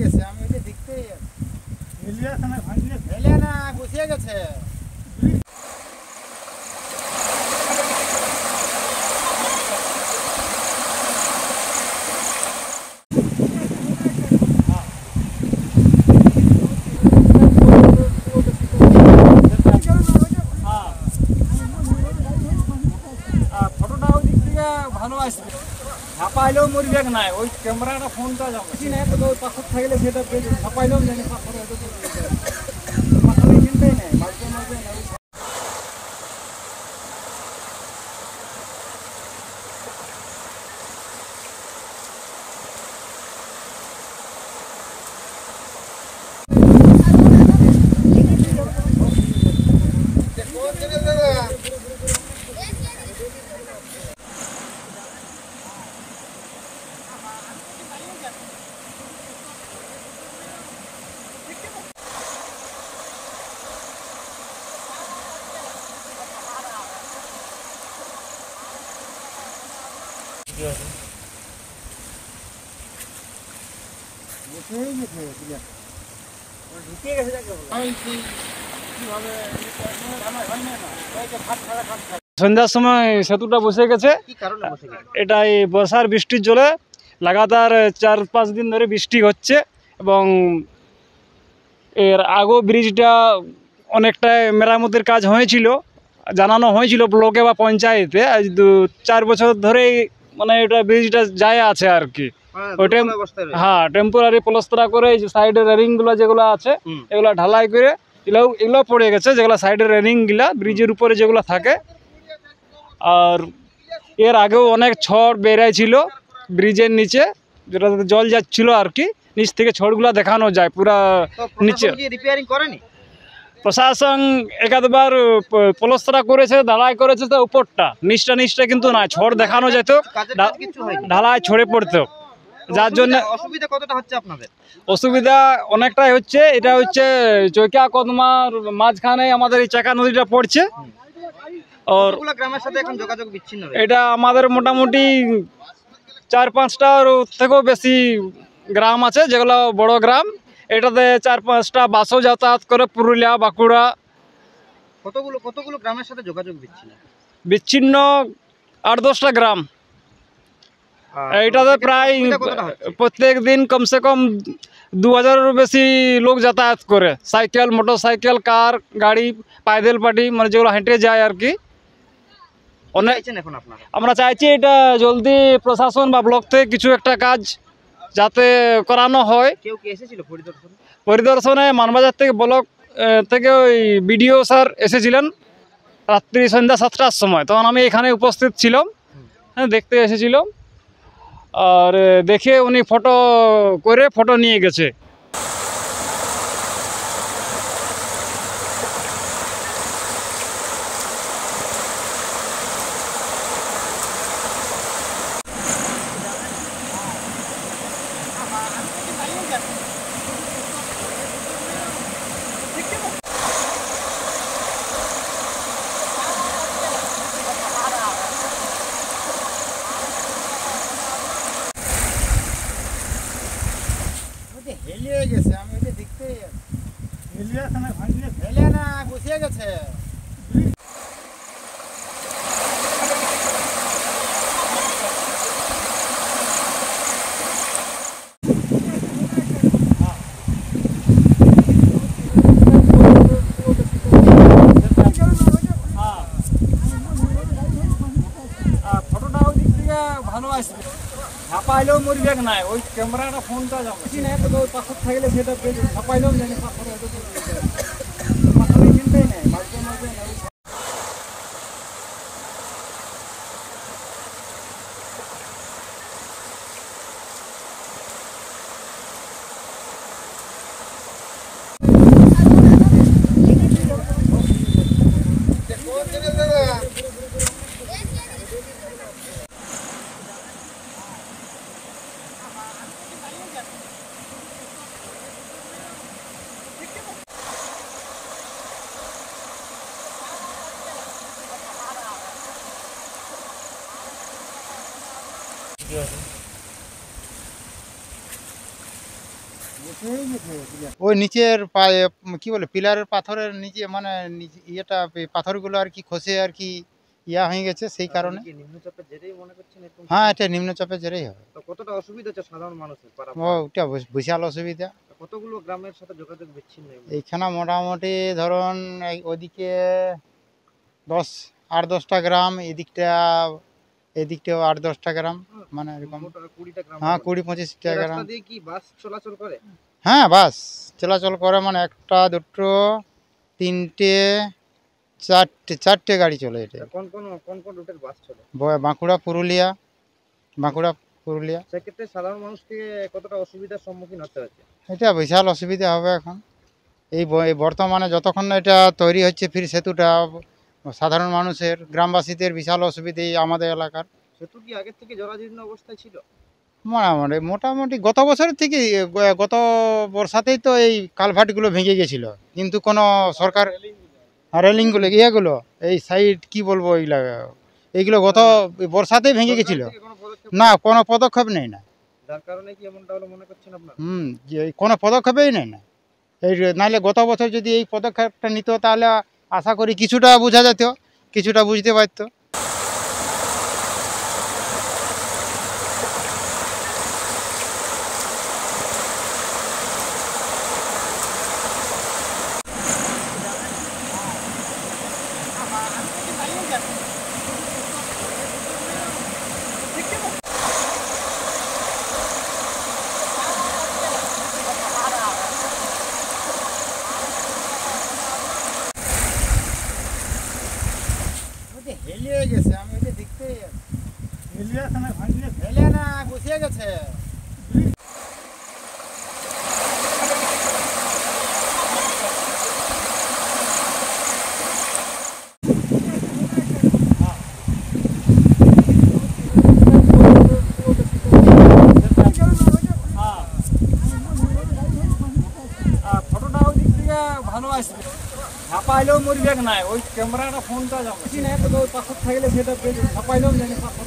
গেছে, আমি ওটা দেখতেই আছি। হেলে না, বসিয়ে গেছে। ফটোটা ওই দিক থেকে ভালো আসবে, ছাপাইলেও মরিবেক নাই, ওই ক্যামেরাটা ফোনটা যাচ্ছে না, তো ওই পাথর থাকলে সেটা ছাপাইলেও জানি পাথর পাথরের চিন্তাই নেই, মাঝে মাঝে সন্ধ্যার সময় সেতুটা বসে গেছে। এটা এই বর্ষার বৃষ্টির জলে লাগাতার 4-5 দিন ধরে বৃষ্টি হচ্ছে এবং এর আগেও ব্রিজটা অনেকটাই মেরামতের কাজ হয়েছিল, জানানো হয়েছিল ব্লকে বা পঞ্চায়েতে। আজ 4 বছর ধরেই মানে এটা ব্রিজটা যায় আছে আর কি। ওইটা হ্যাঁ টেম্পোরারি প্লাস্টার করে এই যে সাইডের রেলিংগুলো যেগুলো আছে এগুলো ঢালাই করে এগুলো পড়ে গেছে, যেগুলো সাইডের রেলিংগুলা ব্রিজের উপরে যেগুলো থাকে। আর এর আগেও অনেক ছড় বেড়াইছিল ব্রিজের নিচে, যেটাতে জল যাচ্ছিল আর কি, নিচ থেকে ছড়গুলো দেখানো যায় পুরা নিচে। রিপেয়ারিং করেনি প্রশাসন, একাধবার প্লাস্টার করেছে, ঢালাই করেছে তো উপরটা, নিচটা কিন্তু না, ছড় দেখানো যেত, ঢালাই ছড়ে পড়তো, যার জন্য অসুবিধা কতটা হচ্ছে আপনাদের? অসুবিধা অনেকটাই হচ্ছে। এটা হচ্ছে চৈকা কদমার মাঝখানে আমাদের এই চাকা নদীটা পড়ছে। আর গ্রামের সাথে এখন যোগাযোগ বিচ্ছিন্ন, এটা আমাদের মোটামুটি 4-5টার থেকেও বেশি গ্রাম আছে, যেগুলো বড় গ্রাম। এটাতে 4-5টা বাসও যাতায়াত করে, পুরুলিয়া, বাঁকুড়া। কতগুলো গ্রামের সাথে যোগাযোগ বিচ্ছিন্ন 8-10টা গ্রাম। এইটাতে প্রায় প্রত্যেক দিন কমসে কম 2000-এরও বেশি লোক যাতায়াত করে, সাইকেল, মোটরসাইকেল, কার, গাড়ি, পায়দল পাটি, মানে যেগুলো হেঁটে যায় আর কি। আমরা চাইছি এটা জলদি প্রশাসন বা ব্লক থেকে কিছু একটা কাজ যাতে করানো হয়। কেউ কি এসেছিল পরিদর্শনে? মানবাজার থেকে ব্লক থেকে ওই বিডিও স্যার এসেছিলেন রাত্রি সন্ধ্যা 7টার সময়, তখন আমি এখানে উপস্থিত ছিলাম, হ্যাঁ দেখতে এসেছিলাম। আর দেখে উনি ফটো নিয়ে গেছে। হেলিয়ে গেছে, আমি ওটা দেখতেই আছি। হেলে না, বসিয়ে গেছে। ফটোটা ওই দিক থেকে ভালো আসবে, ছাপাইলেও মরিবেক নাই, ওই ক্যামেরাটা ফোনটা যাচ্ছে না, তো ওই পাথর থাকলে সেটা ছাপাইলেও জানি পাথরের চিন্তাই নেই, মাঝে মাঝে ওই নিচের কি বলে পিলারের পাথরের নিচে মানে ইয়েটা পাথরগুলো আর কি খসে আর কি ইয়া হয়ে গেছে সেই কারণে। নিম্নচাপের জেরেই মনে করছেন এরকম? হ্যাঁ, এটা নিম্নচাপের জেরেই হবে। তো কতটা অসুবিধা হচ্ছে সাধারণ মানুষের ওটা বিশাল অসুবিধা। কতগুলো গ্রামের সাথে যোগাযোগ বিচ্ছিন্ন? এইখানে মোটামুটি ধরুন ওইদিকে 8-10টা গ্রাম, এদিকটাও 8-10টা গ্রাম, মানে এরকম। 20টা গ্রাম? হ্যাঁ, 20-25টা গ্রাম। রাস্তা দিয়ে কি বাস চলাচল করে? হ্যাঁ, বাস চলাচল করে, মানে 1টা 2টো 3টে 4টে গাড়ি চলে। এটা কোন কোন রুটের বাস চলে? বাঁকুড়া পুরুলিয়া। সেক্ষেত্রে সাধারণ মানুষকে কতটা অসুবিধার সম্মুখীন হতে হচ্ছে? এটা বিশাল অসুবিধা হবে এখন। এই বর্তমানে যতক্ষণ না এটা তৈরি হচ্ছে ফির সেতুটা, সাধারণ মানুষের, গ্রামবাসীদের বিশাল অসুবিধা এই আমাদের এলাকার। সেতু কি আগের থেকে জরাজীর্ণ অবস্থায় ছিল? মোটামুটি গত বছরের থেকে, গত বর্ষাতেই তো এই কালভার্টগুলো ভেঙে গেছিল, কিন্তু কোনো সরকার রেলিংগুলো ইয়েগুলো এই সাইড কি বলবো এইগুলো গত বর্ষাতেই ভেঙে গেছিল। না, কোনো পদক্ষেপ নেই না। যার কারণে কি এমনটা হলো মনে করছেন আপনারা? যে কোনো পদক্ষেপই নেই না। এই নাহলে গত বছর যদি এই পদক্ষেপটা নিত তাহলে আশা করি কিছুটা বোঝা যেত, কিছুটা বুঝতে পারতো। হেলিয়ে গেছে, আমি এটা দেখতেই হেলে না বসিয়ে গেছে। ফটোটা ওই দিক থেকে ভালো আসবে, ছাপাইলেও মরিবেক নাই, ওই ক্যামেরাটা ফোনটা যাবে না, তো পাথর থাকলে সেটা ছাপাইলেও জানি পাথর